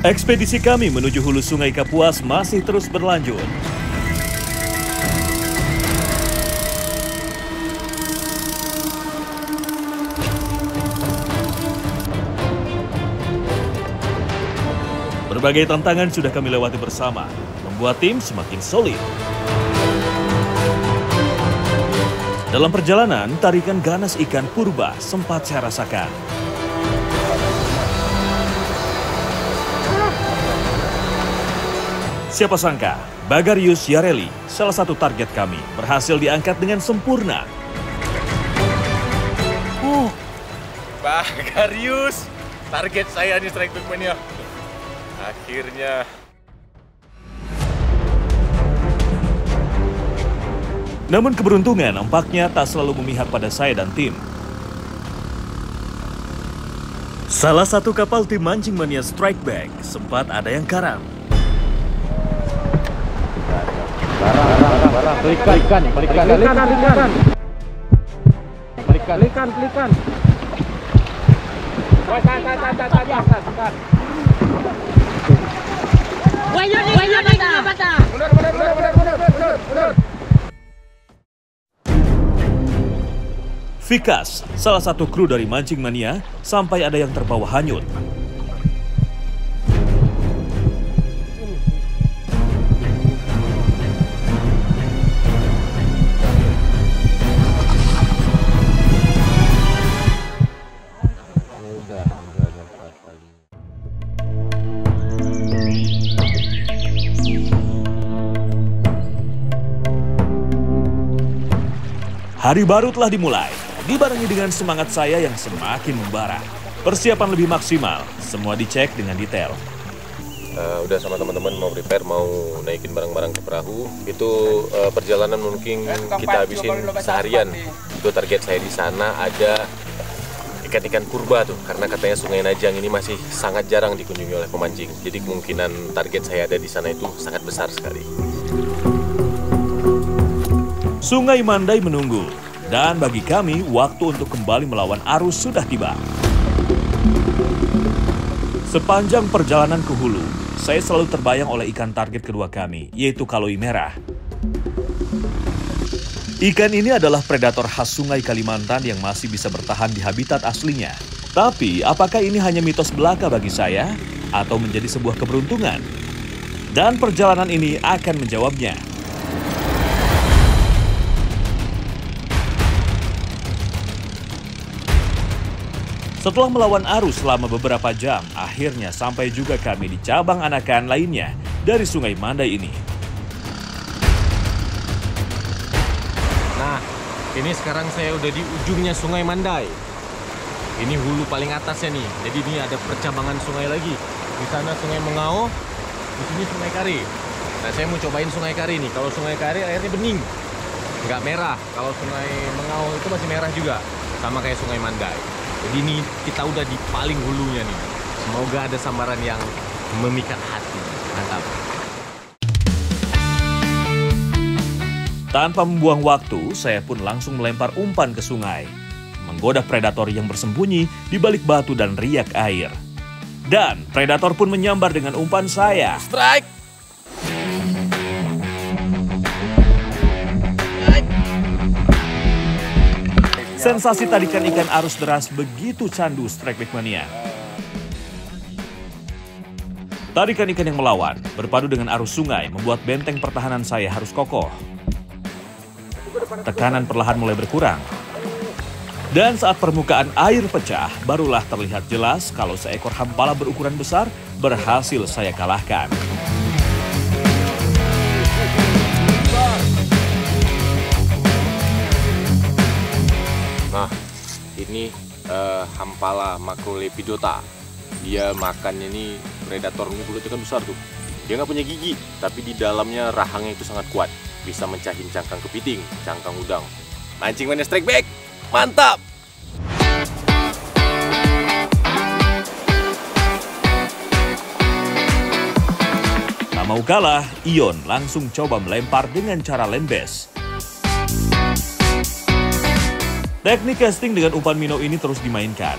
Ekspedisi kami menuju hulu Sungai Kapuas masih terus berlanjut. Berbagai tantangan sudah kami lewati bersama, membuat tim semakin solid. Dalam perjalanan, tarikan ganas ikan purba sempat saya rasakan. Siapa sangka, Bagarius Yareli, salah satu target kami, berhasil diangkat dengan sempurna. Bagarius, target saya di Strike Back Mania. Akhirnya. Namun keberuntungan nampaknya tak selalu memihak pada saya dan tim. Salah satu kapal tim mancing mania Strike Back sempat ada yang karam. Pelikan. Vikas, salah satu kru dari mancing mania, sampai ada yang terbawa hanyut. Hari baru telah dimulai, dibarengi dengan semangat saya yang semakin membara. Persiapan lebih maksimal, semua dicek dengan detail. Udah sama teman-teman mau prepare, mau naikin barang-barang ke perahu. Itu perjalanan mungkin kita habisin seharian. Itu target saya di sana ada ikan-ikan purba tuh, karena katanya Sungai Najang ini masih sangat jarang dikunjungi oleh pemancing. Jadi kemungkinan target saya ada di sana itu sangat besar sekali. Sungai Mandai menunggu, dan bagi kami waktu untuk kembali melawan arus sudah tiba. Sepanjang perjalanan ke hulu, saya selalu terbayang oleh ikan target kedua kami, yaitu kaloi merah. Ikan ini adalah predator khas Sungai Kalimantan yang masih bisa bertahan di habitat aslinya. Tapi, apakah ini hanya mitos belaka bagi saya, atau menjadi sebuah keberuntungan? Dan perjalanan ini akan menjawabnya. Setelah melawan arus selama beberapa jam, akhirnya sampai juga kami di cabang anakan lainnya dari Sungai Mandai ini. Nah, ini sekarang saya udah di ujungnya Sungai Mandai. Ini hulu paling atasnya nih. Jadi ini ada percabangan sungai lagi. Di sana Sungai Mengao, di sini Sungai Kari. Nah, saya mau cobain Sungai Kari nih. Kalau Sungai Kari airnya bening, nggak merah. Kalau Sungai Mengao itu masih merah juga, sama kayak Sungai Mandai. Jadi ini kita udah di paling hulunya nih. Semoga ada sambaran yang memikat hati. Mantap. Tanpa membuang waktu, saya pun langsung melempar umpan ke sungai. Menggoda predator yang bersembunyi di balik batu dan riak air. Dan predator pun menyambar dengan umpan saya. Strike! Sensasi tarikan ikan arus deras begitu candu Strike Back Mania. Tarikan ikan yang melawan, berpadu dengan arus sungai, membuat benteng pertahanan saya harus kokoh. Tekanan perlahan mulai berkurang. Dan saat permukaan air pecah, barulah terlihat jelas kalau seekor hampala berukuran besar berhasil saya kalahkan. Nah, ini hampala macrolepidota. Dia makannya nih predator, ini mulutnya kan besar tuh. Dia nggak punya gigi, tapi di dalamnya rahangnya itu sangat kuat. Bisa mencahin cangkang kepiting, cangkang udang. Mancing mania Strike Back, mantap! Tak mau kalah, Ion langsung coba melempar dengan cara lembes. Teknik casting dengan umpan minnow ini terus dimainkan.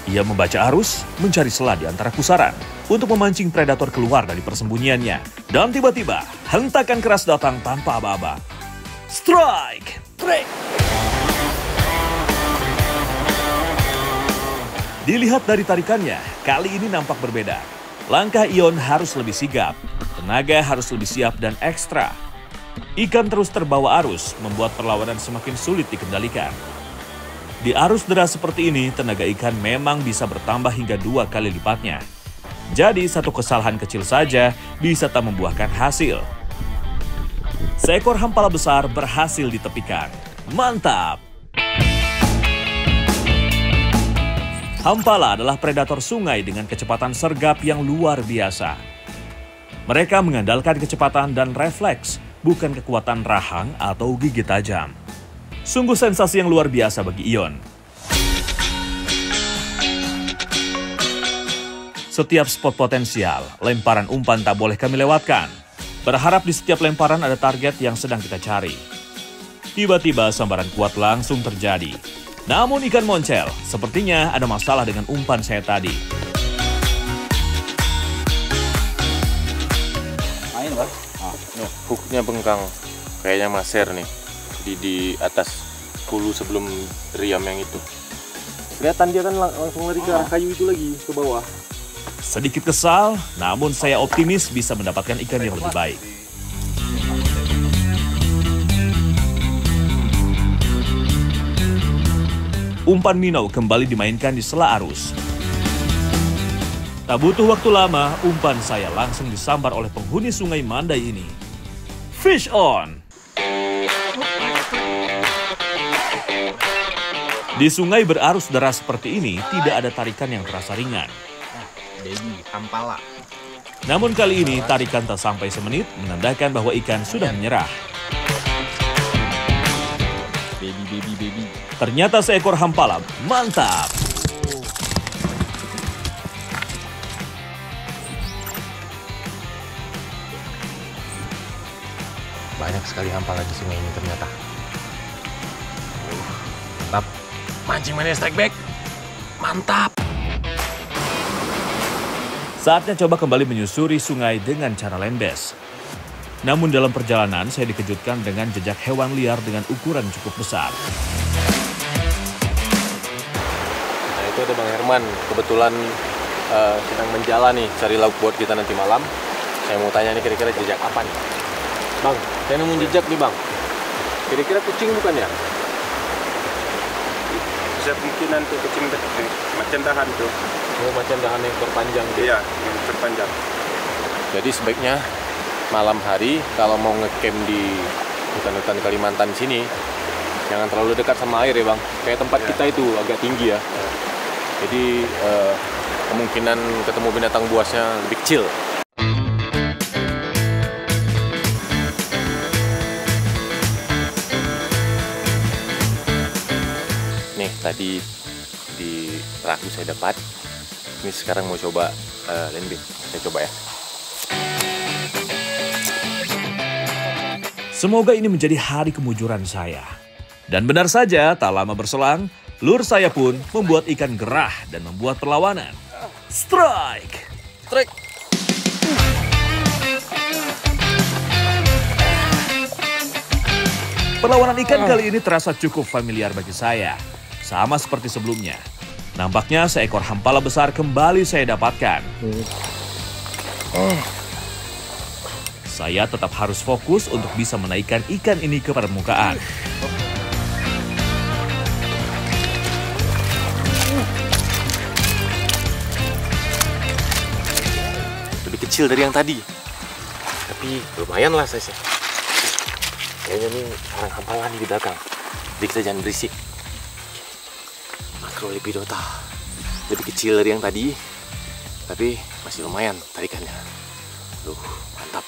Ia membaca arus, mencari celah di antara pusaran untuk memancing predator keluar dari persembunyiannya. Dan tiba-tiba, hentakan keras datang tanpa aba-aba. Strike! Trek! Dilihat dari tarikannya, kali ini nampak berbeda. Langkah Ion harus lebih sigap, tenaga harus lebih siap dan ekstra. Ikan terus terbawa arus, membuat perlawanan semakin sulit dikendalikan. Di arus deras seperti ini, tenaga ikan memang bisa bertambah hingga 2 kali lipatnya. Jadi, satu kesalahan kecil saja bisa tak membuahkan hasil. Seekor hampala besar berhasil ditepikan. Mantap! Hampala adalah predator sungai dengan kecepatan sergap yang luar biasa. Mereka mengandalkan kecepatan dan refleks, bukan kekuatan rahang atau gigi tajam. Sungguh sensasi yang luar biasa bagi Ion. Setiap spot potensial, lemparan umpan tak boleh kami lewatkan. Berharap di setiap lemparan ada target yang sedang kita cari. Tiba-tiba sambaran kuat langsung terjadi. Namun ikan moncel, sepertinya ada masalah dengan umpan saya tadi. Main, Bang. Hooknya bengkang. Kayaknya maser nih. Di atas hulu sebelum riam yang itu. Kelihatan dia kan langsung lari ke arah kayu itu lagi, ke bawah. Sedikit kesal, namun saya optimis bisa mendapatkan ikan yang lebih baik. Umpan minnow kembali dimainkan di sela arus. Tak butuh waktu lama, umpan saya langsung disambar oleh penghuni sungai Mandai ini. Fish on! Di sungai berarus deras seperti ini, tidak ada tarikan yang terasa ringan. Baby, hampala. Namun kali ini, tarikan tak sampai semenit menandakan bahwa ikan sudah menyerah. Baby. Ternyata seekor hampala, mantap! Banyak sekali hampala di sungai ini ternyata. Mantap. Mancing mania strike back. Mantap. Saatnya coba kembali menyusuri sungai dengan cara lembes. Namun dalam perjalanan saya dikejutkan dengan jejak hewan liar dengan ukuran cukup besar. Nah itu ada Bang Herman, kebetulan sedang menjalani cari lauk buat kita nanti malam. Saya mau tanya nih kira-kira jejak apa nih? Bang, saya nemu jejak nih Bang. Kira-kira kucing bukan ya? Bisa kemungkinan tuh kucing macan dahan tuh. Oh, macan dahan yang berpanjang tuh. Iya, yang terpanjang. Jadi sebaiknya malam hari kalau mau ngecamp di hutan-hutan Kalimantan sini jangan terlalu dekat sama air ya Bang. Kayak tempat kita itu agak tinggi ya. Jadi kemungkinan ketemu binatang buasnya lebih kecil. Nih tadi di perahu saya dapat. Ini sekarang mau coba landing. Saya coba ya. Semoga ini menjadi hari kemujuran saya. Dan benar saja, tak lama berselang, lure saya pun membuat ikan gerah dan membuat perlawanan. Strike! Strike! Perlawanan ikan kali ini terasa cukup familiar bagi saya. Sama seperti sebelumnya. Nampaknya seekor hampala besar kembali saya dapatkan. Saya tetap harus fokus untuk bisa menaikkan ikan ini ke permukaan. Lebih kecil dari yang tadi. Tapi lumayan lah size-nya. Kayaknya nih orang hampala nih di belakang. Jadi kita jangan berisik. Macrolipidota. Lebih kecil dari yang tadi. Tapi masih lumayan tarikannya. Mantap.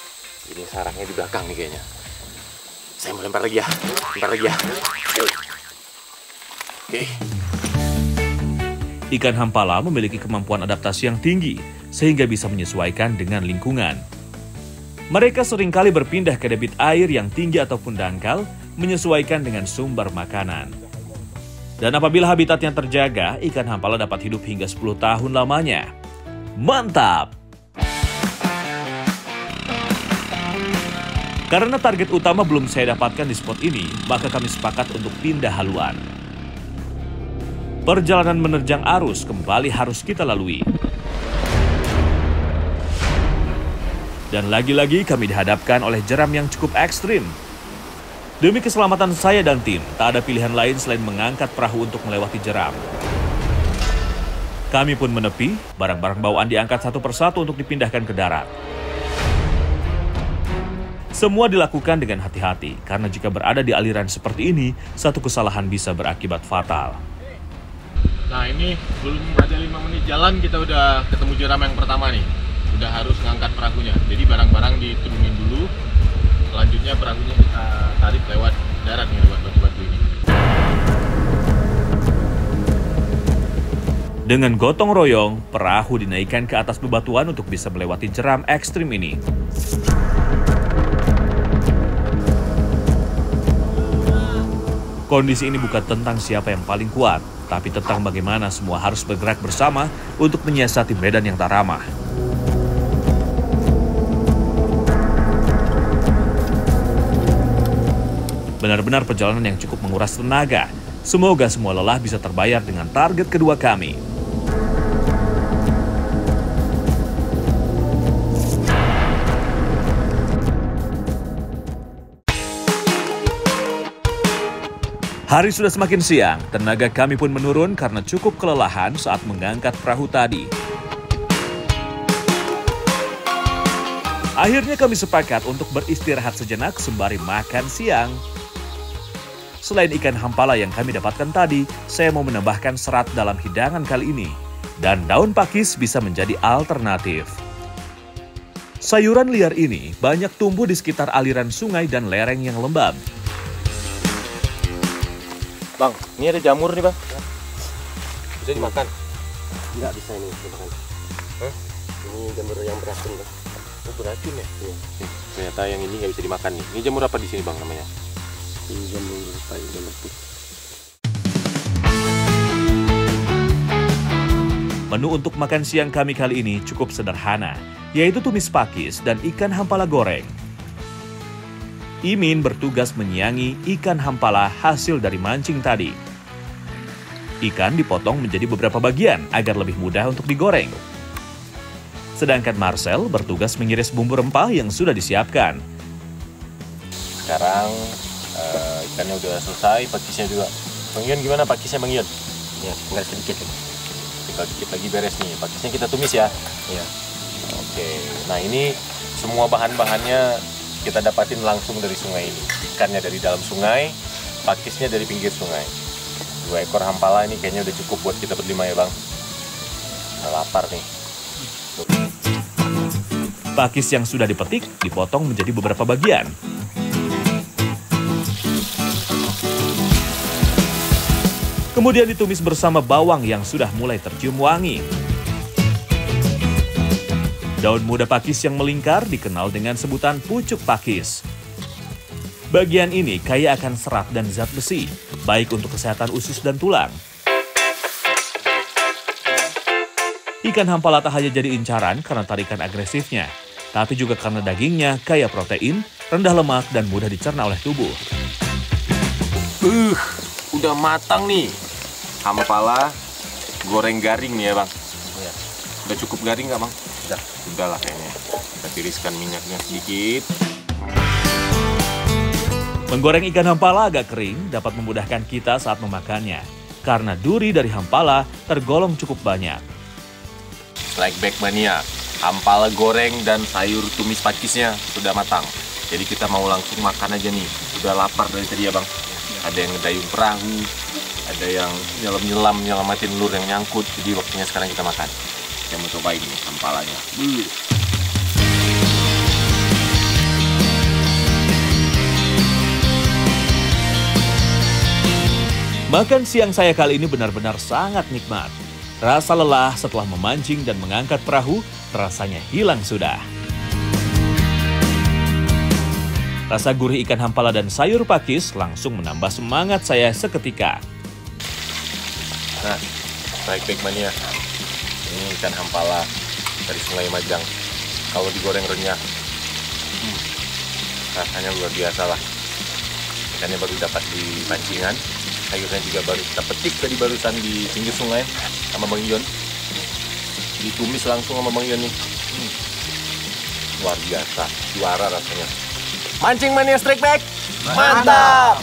Ini sarangnya di belakang nih kayaknya. Saya mau lempar lagi ya. Oke. Ikan hampala memiliki kemampuan adaptasi yang tinggi, sehingga bisa menyesuaikan dengan lingkungan. Mereka seringkali berpindah ke debit air yang tinggi ataupun dangkal, menyesuaikan dengan sumber makanan. Dan apabila habitatnya terjaga, ikan hampala dapat hidup hingga 10 tahun lamanya. Mantap! Karena target utama belum saya dapatkan di spot ini, maka kami sepakat untuk pindah haluan. Perjalanan menerjang arus kembali harus kita lalui. Dan lagi-lagi kami dihadapkan oleh jeram yang cukup ekstrim. Demi keselamatan saya dan tim, tak ada pilihan lain selain mengangkat perahu untuk melewati jeram. Kami pun menepi, barang-barang bawaan diangkat satu persatu untuk dipindahkan ke darat. Semua dilakukan dengan hati-hati, karena jika berada di aliran seperti ini, satu kesalahan bisa berakibat fatal. Nah ini belum ada 5 menit jalan kita udah ketemu jeram yang pertama nih. Udah harus ngangkat perahunya, jadi barang-barang diturunin dulu. Selanjutnya perahunya kita tarik lewat darat nih, lewat batu-batu ini. Dengan gotong royong, perahu dinaikkan ke atas bebatuan untuk bisa melewati jeram ekstrim ini. Kondisi ini bukan tentang siapa yang paling kuat, tapi tentang bagaimana semua harus bergerak bersama untuk menyiasati medan yang tak ramah. Benar-benar perjalanan yang cukup menguras tenaga. Semoga semua lelah bisa terbayar dengan target kedua kami. Hari sudah semakin siang, tenaga kami pun menurun karena cukup kelelahan saat mengangkat perahu tadi. Akhirnya kami sepakat untuk beristirahat sejenak sembari makan siang. Selain ikan hampala yang kami dapatkan tadi, saya mau menambahkan serat dalam hidangan kali ini. Dan daun pakis bisa menjadi alternatif. Sayuran liar ini banyak tumbuh di sekitar aliran sungai dan lereng yang lembab. Bang, ini ada jamur nih bang. Bisa dimakan? Nggak bisa ini dimakan. Hah? Ini jamur yang beracun bang. Oh beracun ya? Iya. Ternyata yang ini nggak bisa dimakan nih. Ini jamur apa di sini bang namanya? Ini jamur putih. Menu untuk makan siang kami kali ini cukup sederhana, yaitu tumis pakis dan ikan hampala goreng. Imin bertugas menyiangi ikan hampala hasil dari mancing tadi. Ikan dipotong menjadi beberapa bagian agar lebih mudah untuk digoreng. Sedangkan Marcel bertugas mengiris bumbu rempah yang sudah disiapkan. Sekarang ikannya udah selesai, pakisnya juga. Bang Ion gimana pakisnya Bang Ion? Ya, tinggal sedikit lagi. Tinggal dikit lagi beres nih. Pakisnya kita tumis ya? Iya. Oke. Nah ini semua bahan-bahannya kita dapatin langsung dari sungai ini. Ikannya dari dalam sungai, pakisnya dari pinggir sungai. 2 ekor hampala ini kayaknya udah cukup buat kita berlima ya bang. Udah lapar nih. Pakis yang sudah dipetik dipotong menjadi beberapa bagian. Kemudian ditumis bersama bawang yang sudah mulai tercium wangi. Daun muda pakis yang melingkar dikenal dengan sebutan pucuk pakis. Bagian ini kaya akan serat dan zat besi, baik untuk kesehatan usus dan tulang. Ikan hampala tak hanya jadi incaran karena tarikan agresifnya, tapi juga karena dagingnya kaya protein, rendah lemak, dan mudah dicerna oleh tubuh. Udah matang nih. Hampala goreng garing nih ya bang. Iya. Udah cukup garing nggak bang? Udah. Udah lah kayaknya. Kita tiriskan minyaknya sedikit. Menggoreng ikan hampala agak kering dapat memudahkan kita saat memakannya, karena duri dari hampala tergolong cukup banyak. Strike back mania. Hampala goreng dan sayur tumis pakisnya sudah matang. Jadi kita mau langsung makan aja nih. Udah lapar dari tadi ya bang. Ada yang ngedayung perahu, ada yang nyelam-nyelam nyelamatin lur yang nyangkut. Jadi waktunya sekarang kita makan. Kita mau cobain nih hampalanya. Makan siang saya kali ini benar-benar sangat nikmat. Rasa lelah setelah memancing dan mengangkat perahu rasanya hilang sudah. Rasa gurih ikan hampala dan sayur pakis langsung menambah semangat saya seketika. Nah, strike back mania. Ini ikan hampala dari Sungai Majang. Kalau digoreng renyah, rasanya luar biasa lah. Ikannya baru dapat di pancingan, sayurnya juga baru kita petik tadi barusan di pinggir sungai sama Bang Ion. Ditumis langsung sama Bang Ion nih. Luar biasa, juara rasanya. Mancing mania strike back, mantap!